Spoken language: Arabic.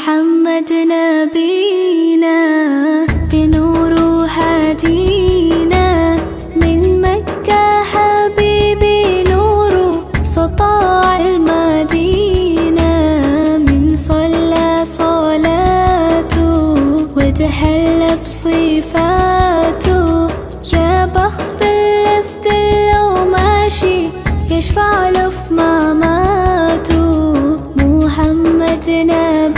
محمد نبينا بنور هدينا، من مكة حبيبي نور سطاع المدينة، من صلى صلاته وتحلى بصفاته